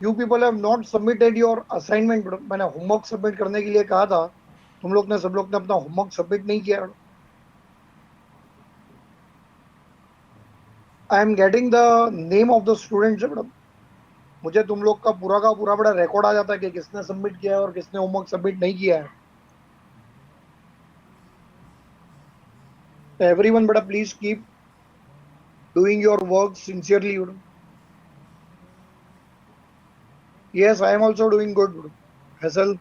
You people have not submitted your assignment. मैंने homework submit करने के लिए कहा था, तुम लोग ने सब लोग ने अपना होमवर्क सबमिट नहीं किया। I am getting the name of the students. मुझे तुम लोग का पूरा बड़ा रिकॉर्ड आ जाता है कि किसने सबमिट किया है और किसने होमवर्क सबमिट नहीं किया है। तो एवरीवन बेटा please keep doing your work sincerely. Yes, I am also doing good hassle.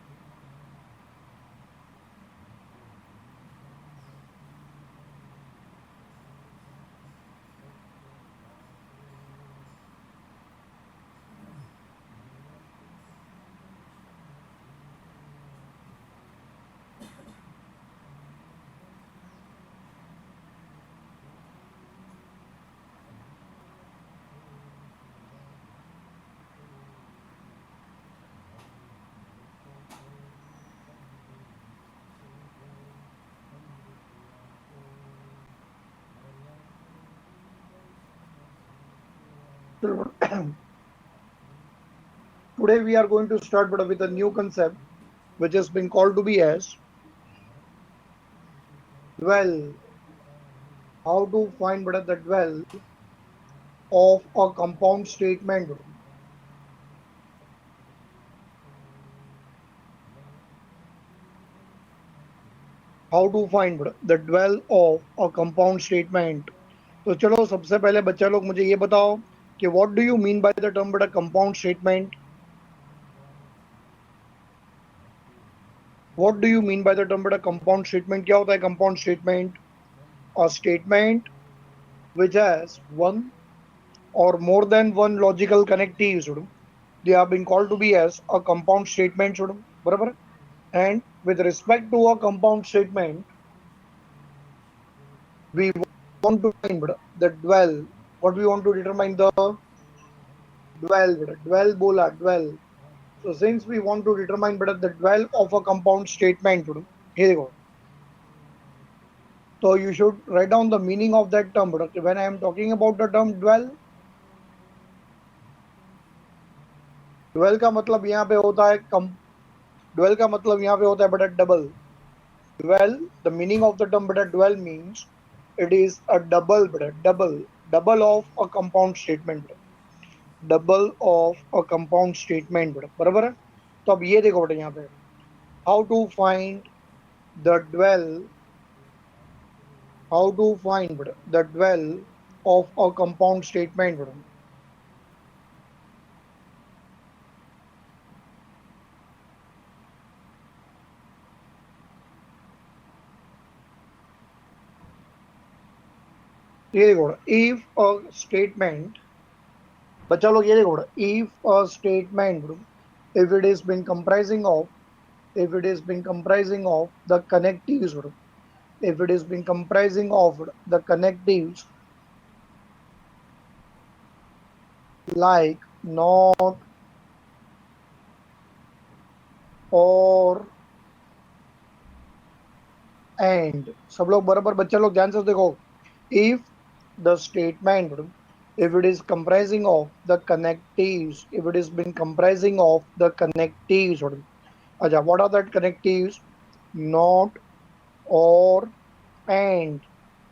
Today we are going to start but with a new concept which has been called to be as dwell. How to find but the dwell of a compound statement. How to find but the dwell of a compound statement. तो चलो सबसे पहले बच्चा लोग मुझे ये बताओ कि what do you mean by the term बड़ा compound statement. What do you mean by the term बड़ा कंपाउंड स्टेटमेंट, क्या होता है compound statement? A statement which has one or more than one logical connectives, they are being called to be as a compound statement, बराबर। and with respect to a compound statement we want to find the dwell. What we want to determine the dwell, dwell bola dwell. So since we want to determine the dwell of a compound statement, here you go. So you should write down the meaning of that term. When I am talking about the term dwell, dwell का मतलब यहाँ पे होता है dwell का मतलब यहाँ पे होता है बेटा double. dwell, the meaning of the term बेटा dwell means it is a double बेटा double of a compound statement बेटा, double of a compound statement बेटा, बराबर है। तो अब ये देखो बेटा यहाँ पे how to find the dwell, how to find बेटा the dwell of a compound statement बेटा। ये देखो बेटा if a statement, बच्चा लोग ये देखो बेटा if a statement बेटा, if it is been comprising of, if it is been comprising of the connectives, if it is been comprising of the connectives like not or and, सब लोग बराबर बच्चा लोग ध्यान से देखो। if the statement, if it is comprising of the connectives, if it is been comprising of the connectives, अच्छा what are that connectives? Not or and,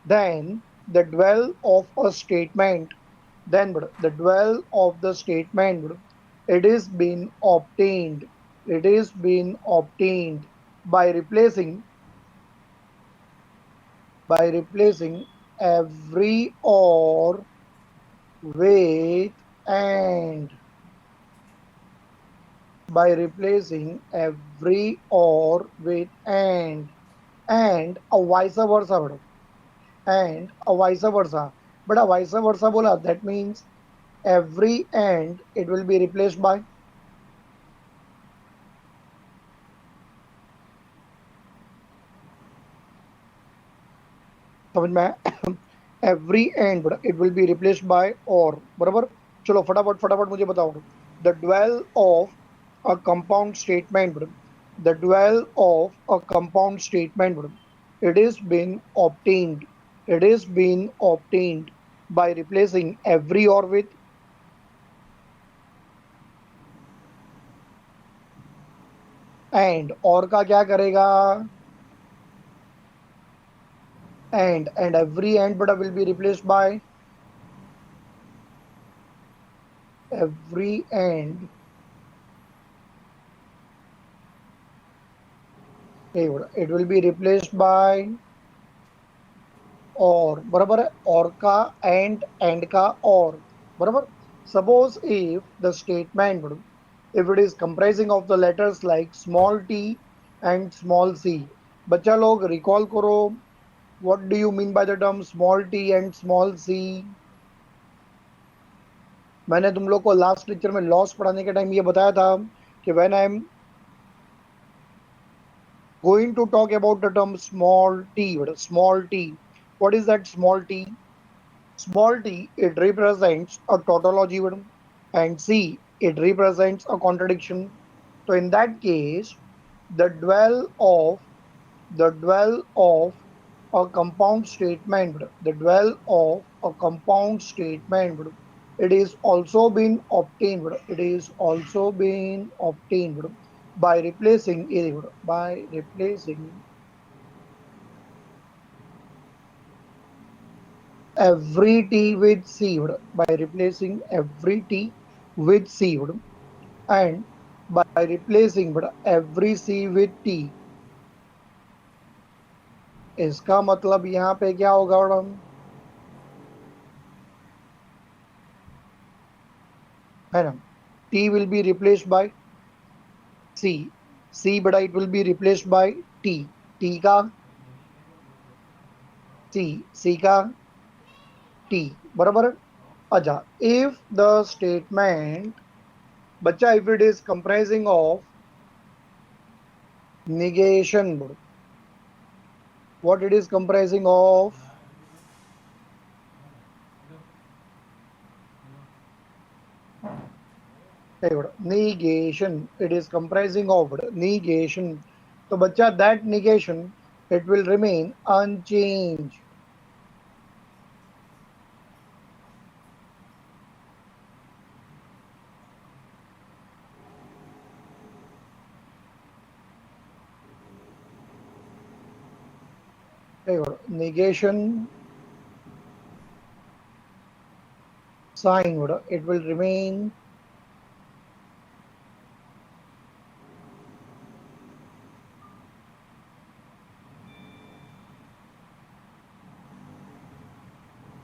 then the dwell of a statement, then the dwell of the statement, it is been obtained, it is been obtained by replacing, by replacing every or with and, by replacing every or with and a vice versa बड़ो, and a vice versa, but a vice versa बोला that means every and it will be replaced by, समझ में आया? every and it will be replaced by or, बराबर। चलो फटाफट फटाफट मुझे बताओ the dwell of a compound statement, the dwell of a compound statement, it is been obtained, it is been obtained by replacing every or with, and और का क्या करेगा, एंड एवरी एंड बड़ा will be replaced bye every and, it will be replaced bye और, बराबर है, और का एंड का और, बराबर. Suppose if the statement, if it is comprising of the letters like small t and small c. बच्चा लोग रिकॉल करो, what do you mean by the term small t and small c? मैंने तुम लोग को लास्ट लेक्चर में loss पढ़ाने के टाइम ये बताया था कि when I am going to talk about the term small t, what is that small t? Small t, it represents a tautology, and c, it represents a contradiction. So in that case, the dwell of a compound statement, the dwell of a compound statement, it is also been obtained, by replacing every t with c, by replacing every t with c, and by replacing every c with t. इसका मतलब यहाँ पे क्या होगा madam, है ना, t will be replaced by c बड़ा it will be replaced by t, t का c का t, बराबर है. अच्छा, if the statement, बच्चा, if it is comprising of negation, what it is comprising of, negation, it is comprising of negation. तो बच्चा, that negation, it will remain unchanged. Negation sign, it will remain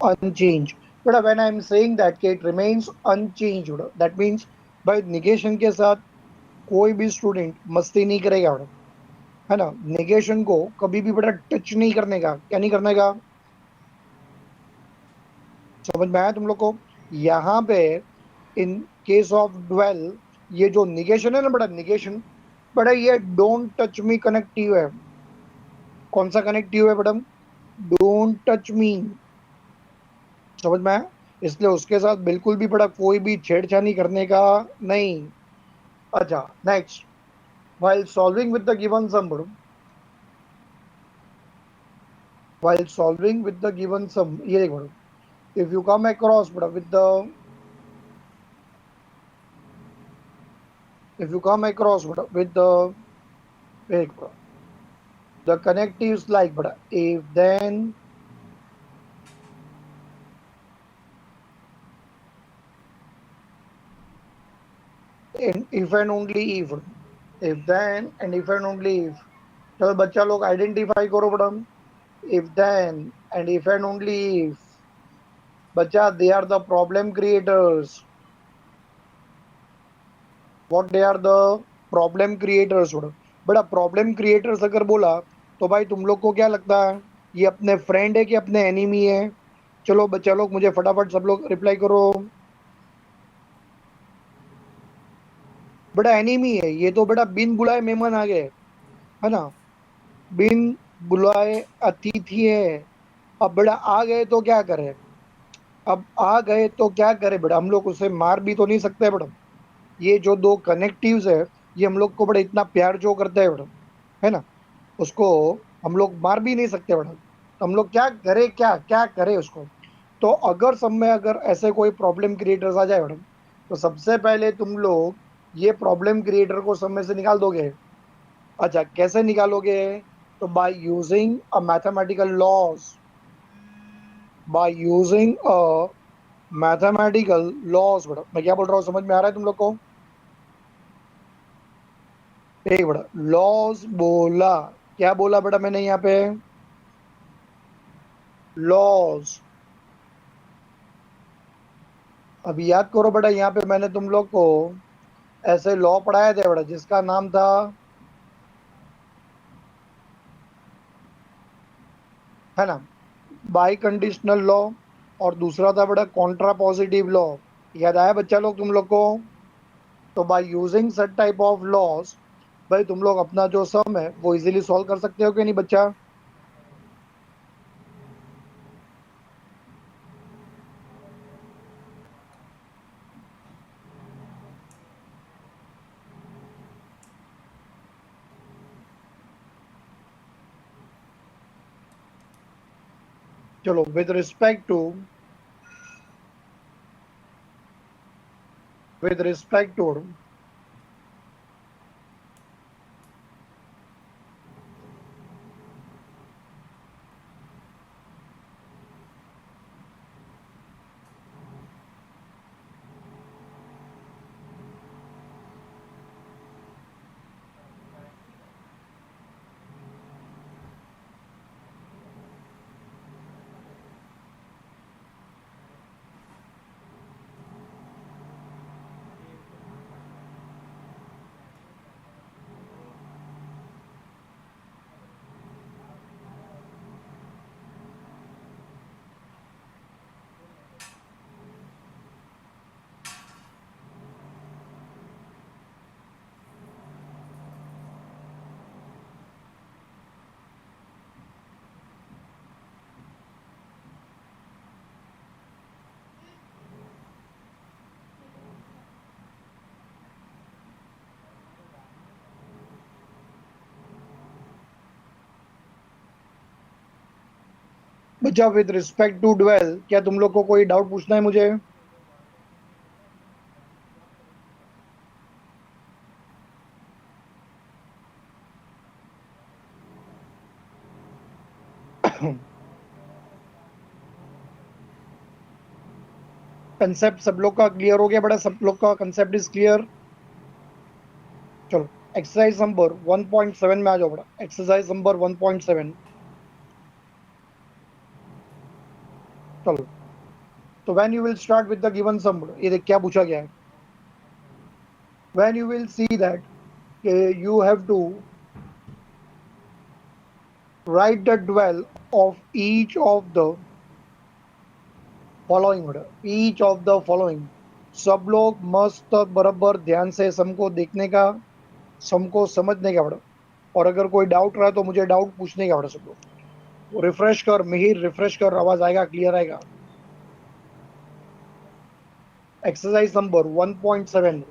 unchanged. But when I am saying that it remains unchanged, that means by negation के साथ कोई भी student मस्ती नहीं करेगा, है ना. नेगेशन को कभी भी बड़ा टच नहीं करने का, क्या नहीं करने का, समझ में आया तुम लोग को. यहाँ पे इन केस ऑफ ड्वेल, ये जो निगेशन है ना बड़ा, निगेशन बड़ा, ये डोंट टच मी कनेक्टिव है. कौन सा कनेक्टिव है मैडम, डोंट टच मी, समझ में आया. इसलिए उसके साथ बिल्कुल भी बड़ा कोई भी छेड़छाड़ी करने का नहीं. अच्छा, next, while solving with the given sum, while solving with the given sum, ये देखो, if you come across with the, if you come across with the connectives like if then, if and only if then and if and only if. चलो बच्चा लोग identify करो बड़ा, if then and if and only if. बच्चा, they are the problem creators. What they are the problem creators. बड़ा problem creators अगर बोला तो भाई तुम लोग को क्या लगता है, ये अपने फ्रेंड है कि अपने एनिमी है? चलो बच्चा लोग मुझे फटाफट सब लोग रिप्लाई करो. बड़ा एनिमी है ये तो, बड़ा बिन बुलाए मेहमान आ गए, है ना, बिन बुलाए अतिथि है. अब बड़ा आ गए तो क्या करे, अब आ गए तो क्या करे बेटा, हम लोग उसे मार भी तो नहीं सकते बेटा. ये जो दो कनेक्टिव्स है, ये हम लोग को बड़ा इतना प्यार जो करते हैं बेटा, है ना, उसको हम लोग मार भी नहीं सकते बेटा. तो हम लोग क्या करे, क्या क्या करे उसको. तो अगर सब में अगर ऐसे कोई प्रॉब्लम क्रिएटर्स आ जाए बेटा, तो सबसे पहले तुम लोग ये प्रॉब्लम क्रिएटर को सब में से निकाल दोगे. अच्छा, कैसे निकालोगे? तो by using a mathematical laws, by using a mathematical laws. बेटा मैं क्या बोल रहा हूँ, समझ में आ रहा है तुम लोग को? एक बेटा लॉज बोला, क्या बोला बेटा मैंने यहाँ पे? लॉज। अभी याद करो बेटा, यहाँ पे मैंने तुम लोग को ऐसे लॉ पढ़ाए थे बेटा, जिसका नाम था, है ना, बाई कंडीशनल लॉ, और दूसरा था बेटा कॉन्ट्रा पॉजिटिव लॉ। याद आया बच्चा लोग तुम लोग को? तो by using such type of laws, भाई तुम लोग अपना जो सम है वो इजीली सॉल्व कर सकते हो कि नहीं बच्चा? चलो, विद रिस्पेक्ट टू बच्चा, विद रिस्पेक्ट टू ड्वेल, क्या तुम लोग को कोई डाउट पूछना है मुझे? कंसेप्ट सब लोग का क्लियर हो गया बेटा? सब लोग का कंसेप्ट इज क्लियर? चलो, एक्सरसाइज नंबर 1.7 में आ जाओ बेटा, एक्सरसाइज नंबर 1.7। चलो, तो when you will start with the given sum, ये देख क्या पूछा गया है। When you will see that you have to write the dwell of each of the following, each of the following। सब लोग मस्त बराबर ध्यान से सम को देखने का, सम को समझने का बड़ा, और अगर कोई डाउट रहा तो मुझे डाउट पूछने का बड़ा। सब लोग रिफ्रेश कर, मिहिर रिफ्रेश कर, आवाज आएगा, क्लियर आएगा। Exercise number 1.7।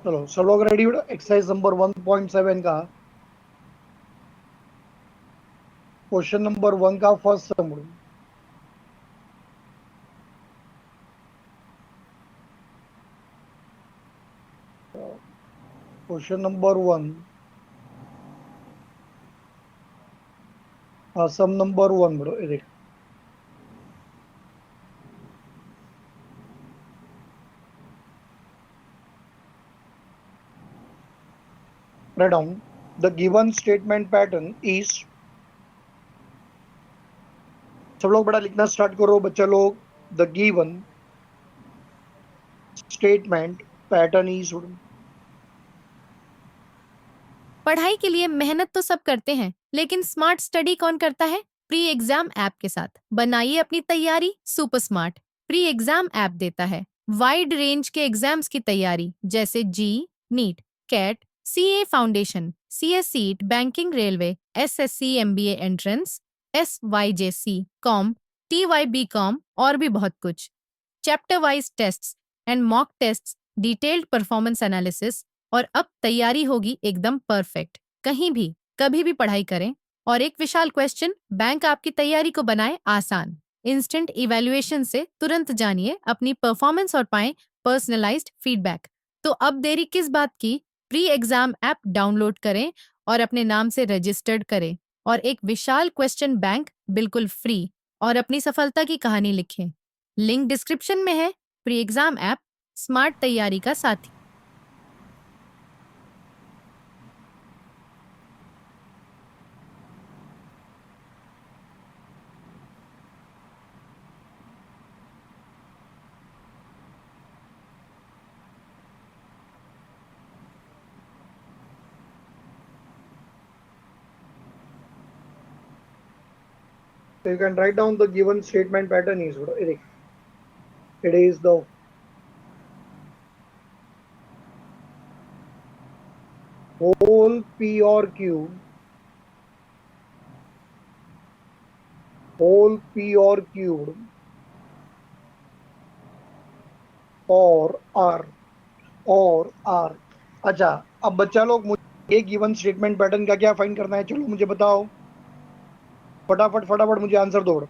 चलो सब लोग रेडी? एक्सरसाइज नंबर 1.7 का क्वेश्चन नंबर 1 का फर्स्ट सम। क्वेश्चन नंबर 1, सम नंबर 1 बड़ो, ये देख। write down the given statement pattern is। सब लोग बड़ा लिखना स्टार्ट करो बच्चा लोग। The given statement pattern is. पढ़ाई के लिए मेहनत तो सब करते हैं, लेकिन स्मार्ट स्टडी कौन करता है? प्री एग्जाम ऐप के साथ बनाइए अपनी तैयारी super smart. Pre exam app देता है वाइड रेंज के एग्जाम्स की तैयारी जैसे JEE, NEET, CAT, CA foundation, CS seat, banking, railway, SSC, MBA entrance, SYJC, com, TYB com और भी बहुत कुछ। Chapter wise tests and mock tests, detailed performance analysis और अब तैयारी होगी एकदम परफेक्ट। कहीं भी कभी भी पढ़ाई करें और एक विशाल क्वेश्चन बैंक आपकी तैयारी को बनाए आसान। इंस्टेंट इवैल्यूएशन से तुरंत जानिए अपनी परफॉर्मेंस और पाएं पर्सनलाइज्ड फीडबैक। तो अब देरी किस बात की? प्री एग्जाम ऐप डाउनलोड करें और अपने नाम से रजिस्टर्ड करें और एक विशाल क्वेश्चन बैंक बिल्कुल फ्री और अपनी सफलता की कहानी लिखें। लिंक डिस्क्रिप्शन में है। प्री एग्जाम ऐप स्मार्ट तैयारी का साथी। So you can write down the given statement pattern is it is the whole P or Q, whole P or Q और R। अच्छा, अब बच्चा लोग मुझे ये गिवन स्टेटमेंट पैटर्न का क्या फाइंड करना है? चलो मुझे बताओ, फटाफट फटाफट मुझे आंसर दो।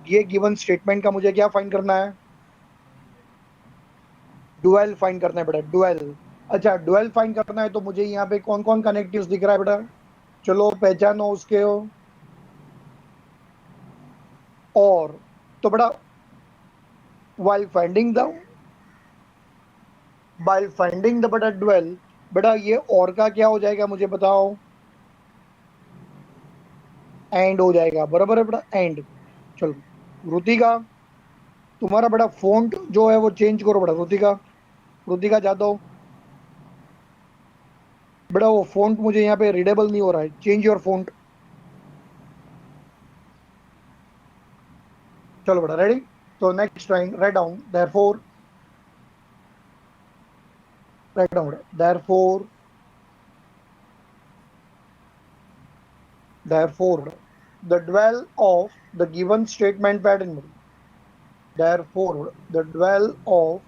ये गिवन स्टेटमेंट का मुझे क्या फाइंड करना है? डुअल फाइंड करना है बेटा, डुअल। अच्छा, डुअल फाइंड करना है तो मुझे यहाँ पे कौन कौन कनेक्टिव्स दिख रहा है बेटा? चलो पहचानो उसके हो। और तो बेटा while finding the बेटा डुअल, बेटा ये और का क्या हो जाएगा मुझे बताओ? एंड हो जाएगा, बराबर है बेटा, एंड। चलो रुतिका, तुम्हारा बेटा फोंट जो है वो चेंज करो बेटा। रुतिका जादव, बेटा वो फोंट मुझे यहाँ पे रीडेबल नहीं हो रहा है, चेंज योर फोंट। चलो बेटा रेडी। तो next time write down therefore, write down therefore, the dual of the given statement pattern, therefore the dual of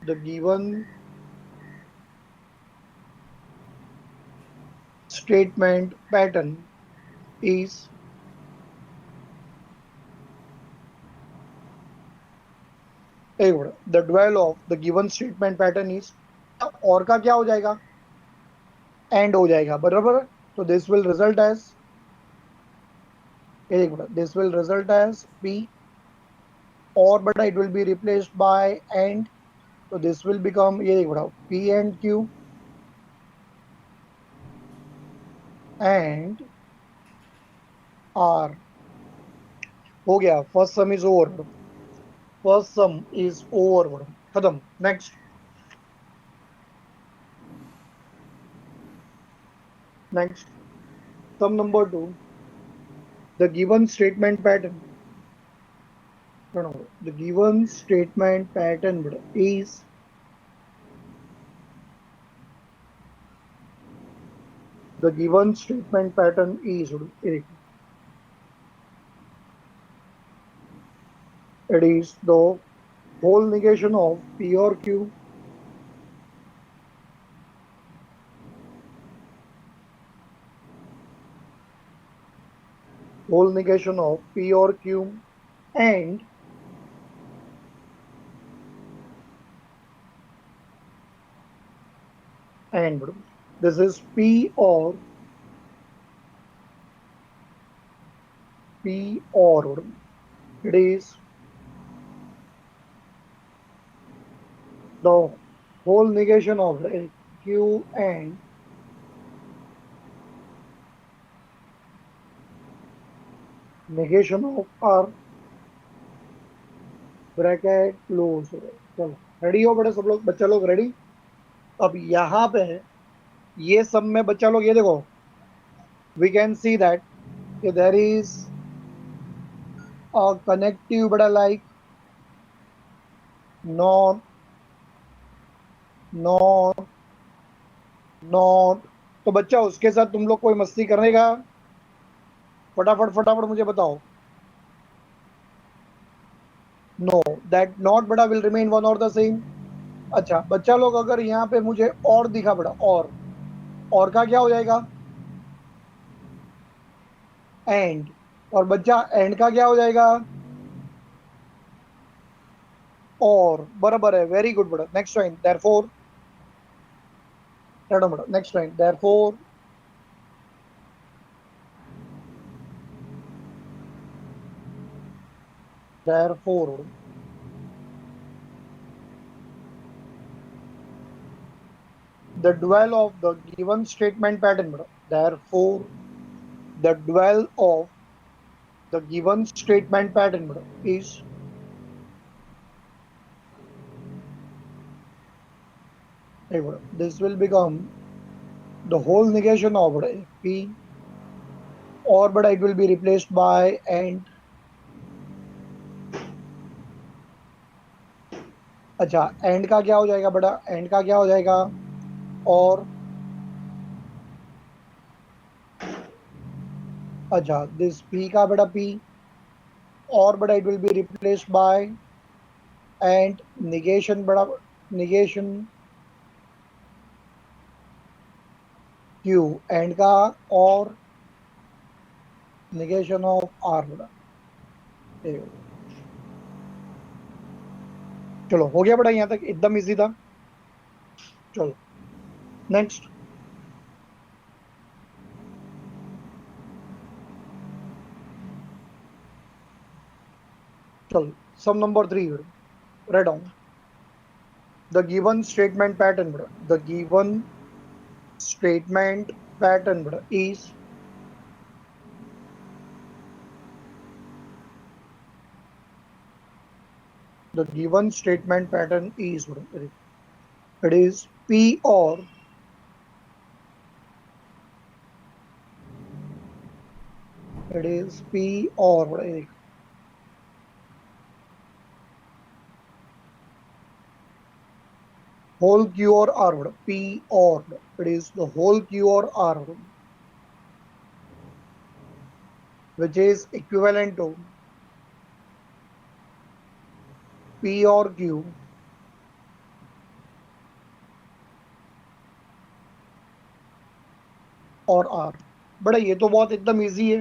the given statement pattern is the dual of the given statement pattern is, और का क्या हो जाएगा? And हो जाएगा, बराबर। तो this will result as, this will result as P, और बेटा it will be replaced by and, तो दिस विल बिकम, ये बेटा P and Q and R। हो गया, first sum is over, first sum is over, खत्म। Next, sum number 2, the given statement pattern, the given statement pattern is it is the whole negation of P or Q and this is P or it is the whole negation of Q and negation of R, bracket close. चलो ready हो बेटा सब लोग, बच्चा लोग ready? अब यहाँ पे ये सब में बच्चा लोग ये देखो, we can see that there is a connective बेटा like नॉट, नॉट, नॉट। तो बच्चा उसके साथ तुम लोग कोई मस्ती करेगा? फटाफट फटाफट मुझे बताओ। नो, दैट नॉट बड़ा विल रिमेन वन और द सेम। अच्छा बच्चा लोग, अगर यहाँ पे मुझे और दिखा बड़ा, और का क्या हो जाएगा? एंड। और बच्चा एंड का क्या हो जाएगा? और। बराबर है, वेरी गुड बड़ा। Next line, therefore. बड़ा next line, therefore. Therefore the dual of the given statement pattern bro. Therefore the dual of the given statement pattern bro, is bro, this will become the whole negation of bro, p, or but it will be replaced by and। अच्छा and का क्या हो जाएगा बेटा? And का क्या हो जाएगा? और। अच्छा दिस p का बेटा p, और बेटा it will be replaced by and negation बेटा, negation q, एंड का और negation of r बेटा। चलो हो गया बेटा, यहाँ तक एकदम इजी था। चलो नेक्स्ट। चलो sum number 3 write down the given statement pattern बेटा। द गिवन स्टेटमेंट पैटर्न बेटा is, the given statement pattern is, it is p or, it is p or whole q or r, p or, it is the whole q or r, which is equivalent to p or q और r। बड़ा ये तो बहुत एकदम easy है।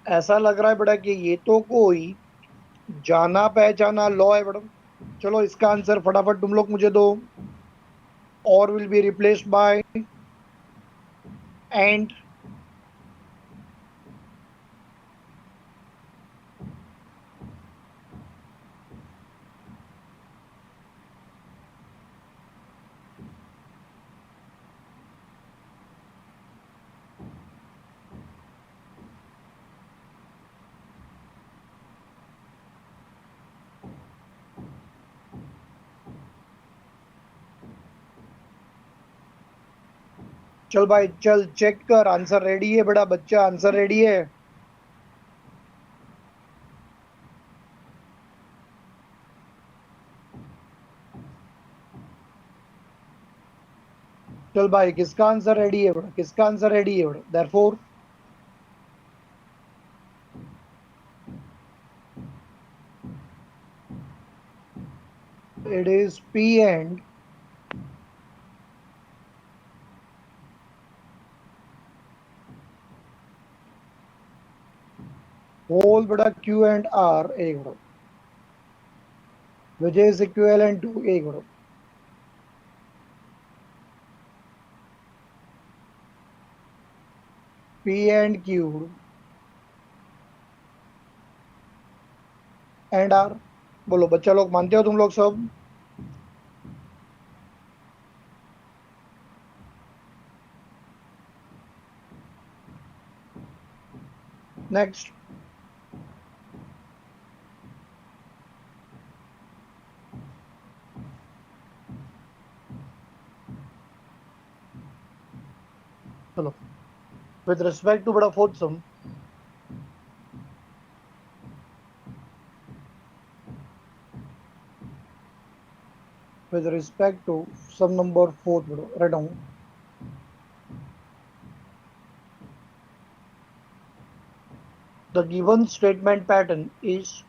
ऐसा लग रहा है बड़ा कि ये तो कोई जाना पहचाना लॉ है बड़ा। चलो इसका आंसर फटाफट तुम लोग मुझे दो। और will be replaced by and. चल भाई चल चेक कर, आंसर रेडी है बड़ा बच्चा, आंसर रेडी है। चल भाई किसका आंसर रेडी है बड़ा? किसका आंसर रेडी है बड़ा? Therefore it is p and whole बड़ा q and r एक बड़ा, which is equivalent to एक बड़ा p and q and r। बोलो बच्चा लोग, मानते हो तुम लोग सब? नेक्स्ट। चलो with respect to बड़ा fourth some, with respect to sum number 4 bro. Write down. The given statement pattern is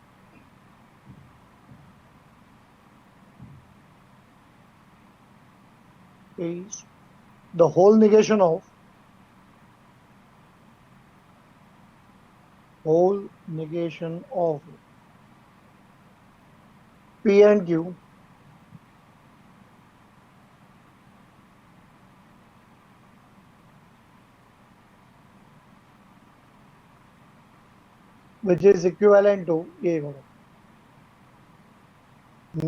the whole negation of P and Q which is equivalent to ये करो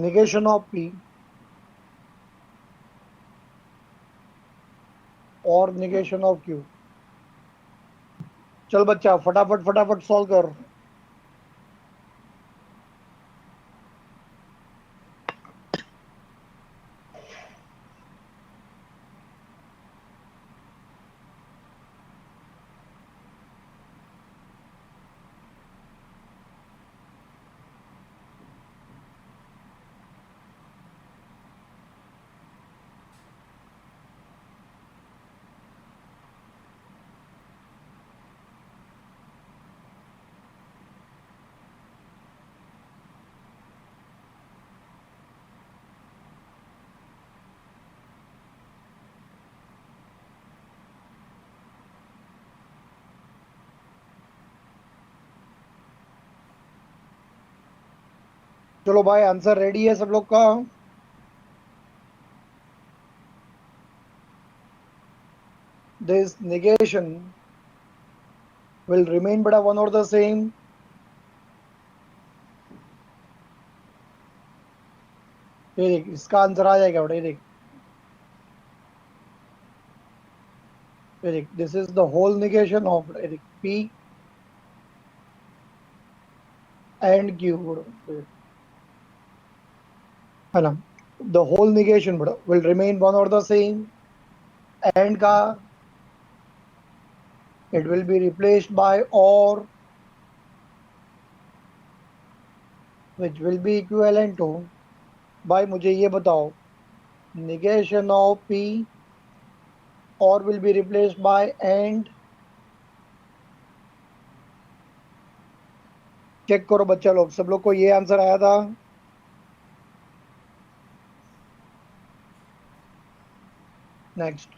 negation of P और negation of Q. चल बच्चा फटाफट फटाफट solve कर. चलो भाई आंसर रेडी है सब लोग का. This negation will remain but one or the same. ये देख इसका आंसर आ जाएगा बेटा. ये देख this is the whole negation of P and Q है ना. The whole negation will remain one or the same. And का it will be replaced by or which will be equivalent to. भाई मुझे ये बताओ negation of P or will be replaced by and. Check करो बच्चा लोग सब लोग को ये आंसर आया था. नेक्स्ट